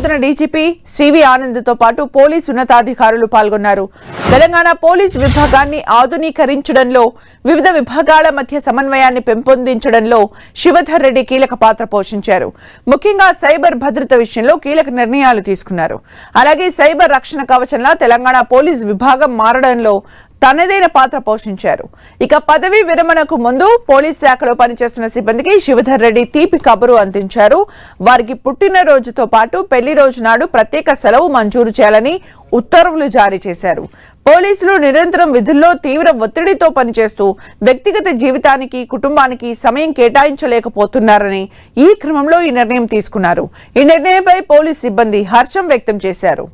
నూతన DGP CV Anand తో పాటు పోలీసు ఉన్నతాధికారులు పాల్గొన్నారు. తెలంగాణ పోలీసు విభాగాన్ని ఆధునీకరించడంలో, వివిధ విభాగాల మధ్య సమన్వయాన్ని పెంపొందించడంలో శివధర్ రెడ్డి కీలక పాత్ర పోషించారు. ముఖ్యంగా సైబర్ భద్రత విషయంలో కీలక నిర్ణయాలు తీసుకున్నారు. అలాగే సైబర్ రక్షణ కవచంలా తెలంగాణ పోలీసు విభాగం మారడంలో తనదైన పాత్ర పోషించారు. ఇక పదవీ విరమణకు ముందు పోలీస్ శాఖలో పనిచేస్తున్న సిబ్బందికి శివధర్ రెడ్డి తీపి కబురు అందించారు. వారికి పుట్టినరోజుతో పాటు పెళ్లి రోజు నాడు ప్రత్యేక సెలవు మంజూరు చేయాలని ఉత్తర్వులు జారీ చేశారు. పోలీసులు నిరంతరం విధుల్లో తీవ్ర ఒత్తిడితో పనిచేస్తూ వ్యక్తిగత జీవితానికి, కుటుంబానికి సమయం కేటాయించలేకపోతున్నారని ఈ క్రమంలో ఈ నిర్ణయం తీసుకున్నారు. ఈ నిర్ణయంపై పోలీస్ సిబ్బంది హర్షం వ్యక్తం చేశారు.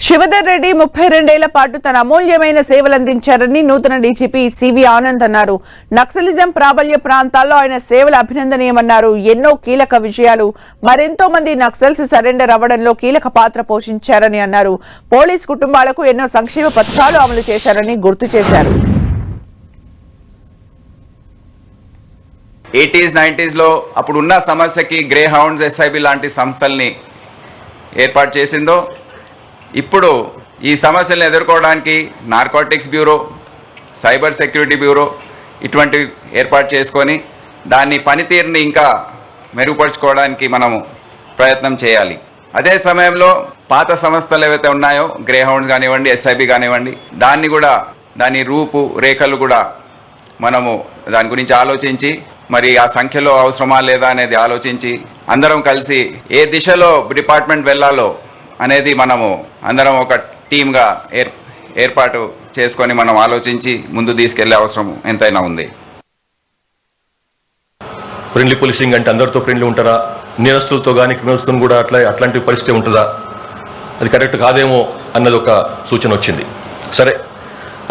శివధర్ రెడ్డి 32 ఏళ్ల పాటు తన అమూల్యమైన సేవలందించారని నూతన డీజీపీ సివి ఆనంద్ అన్నారు. నక్సలిజం ప్రాబల్య ప్రాంతాల్లో ఆయన సేవలు అభినందనీయమన్నారు. ఎన్నో కీలక విజయాలు, మరెంతో మంది నక్సల్స్ సరెండర్ అవ్వడంలో కీలక పాత్ర పోషించారని అన్నారు. పోలీస్ కుటుంబాలకు ఎన్నో సంక్షేమ పథకాలు అమలు చేశారని గుర్తు చేశారు. 80s 90s లో అప్పుడున్న సమస్యకి గ్రే హౌండ్స్, ఎస్ఐబి లాంటి సంస్థల్ని ఏర్పాటు చేసిందో, ఇప్పుడు ఈ సమస్యలను ఎదుర్కోవడానికి narcotics bureau, cyber security bureau ఇటువంటి ఏర్పాటు చేసుకొని దాని పనితీరుని ఇంకా మెరుగుపరుచుకోవడానికి మనము ప్రయత్నం చేయాలి. అదే సమయంలో పాత సంస్థలు ఏవైతే ఉన్నాయో, గ్రే హౌండ్స్ కానివ్వండి, ఎస్ఐబి కానివ్వండి, దాని రూపు రేఖలు కూడా మనము దాని గురించి ఆలోచించి, మరి ఆ సంఖ్యలో అవసరమా లేదా అనేది ఆలోచించి అందరం కలిసి ఏ దిశలో డిపార్ట్మెంట్ వెళ్ళాలో అనేది మనము అందరం ఒక టీమ్గా ఏర్పాటు చేసుకొని మనం ఆలోచించి ముందు తీసుకెళ్లే అవసరం ఎంతైనా ఉంది. ఫ్రెండ్లీ పోలీసింగ్ అంటే అందరితో ఫ్రెండ్లీ ఉంటారా, నేరస్తులతో కానీ క్రిమినల్స్తో కూడా అట్లాంటి పరిస్థితి ఉంటుందా, అది కరెక్ట్ కాదేమో అన్నది ఒక సూచన వచ్చింది. సరే,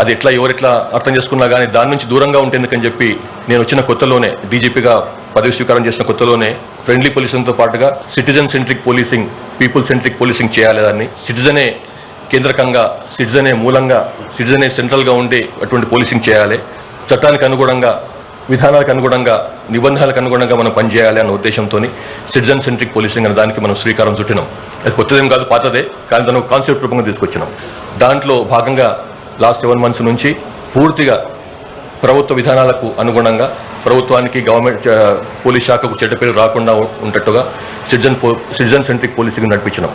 అది ఎవరెట్లా అర్థం చేసుకున్నా కానీ దాని నుంచి దూరంగా ఉంటేందుకని చెప్పి నేను వచ్చిన కొత్తలోనే, డీజీపీగా పదవి స్వీకారం చేసిన కొత్తలోనే ఫ్రెండ్లీ పోలీసింగ్తో పాటుగా citizen centric policing, people centric policing చేయాలి. దాన్ని సిటిజనే కేంద్రకంగా, సిటిజనే మూలంగా, సిటిజనే సెంట్రల్గా ఉండి అటువంటి పోలీసింగ్ చేయాలి. చట్టానికి అనుగుణంగా, విధానాలకు అనుగుణంగా, నిబంధనలకు అనుగుణంగా మనం పనిచేయాలి అన్న ఉద్దేశంతో సిటిజన్ సెంట్రిక్ పోలీసింగ్ అనే దానికి మనం శ్రీకారం చుట్టినాం. అది కొత్తదేం కాదు, పాతదే, కానీ దాన్ని కాన్సెప్ట్ రూపంగా తీసుకొచ్చినాం. దాంట్లో భాగంగా లాస్ట్ 7 months నుంచి పూర్తిగా ప్రభుత్వ విధానాలకు అనుగుణంగా, ప్రభుత్వానికి, గవర్నమెంట్ పోలీస్ శాఖకు చెడ్డ పేరు రాకుండా ఉండేట్టుగా సిటిజన్ సెంట్రిక్ పోలీసింగ్ నడిపించినాం.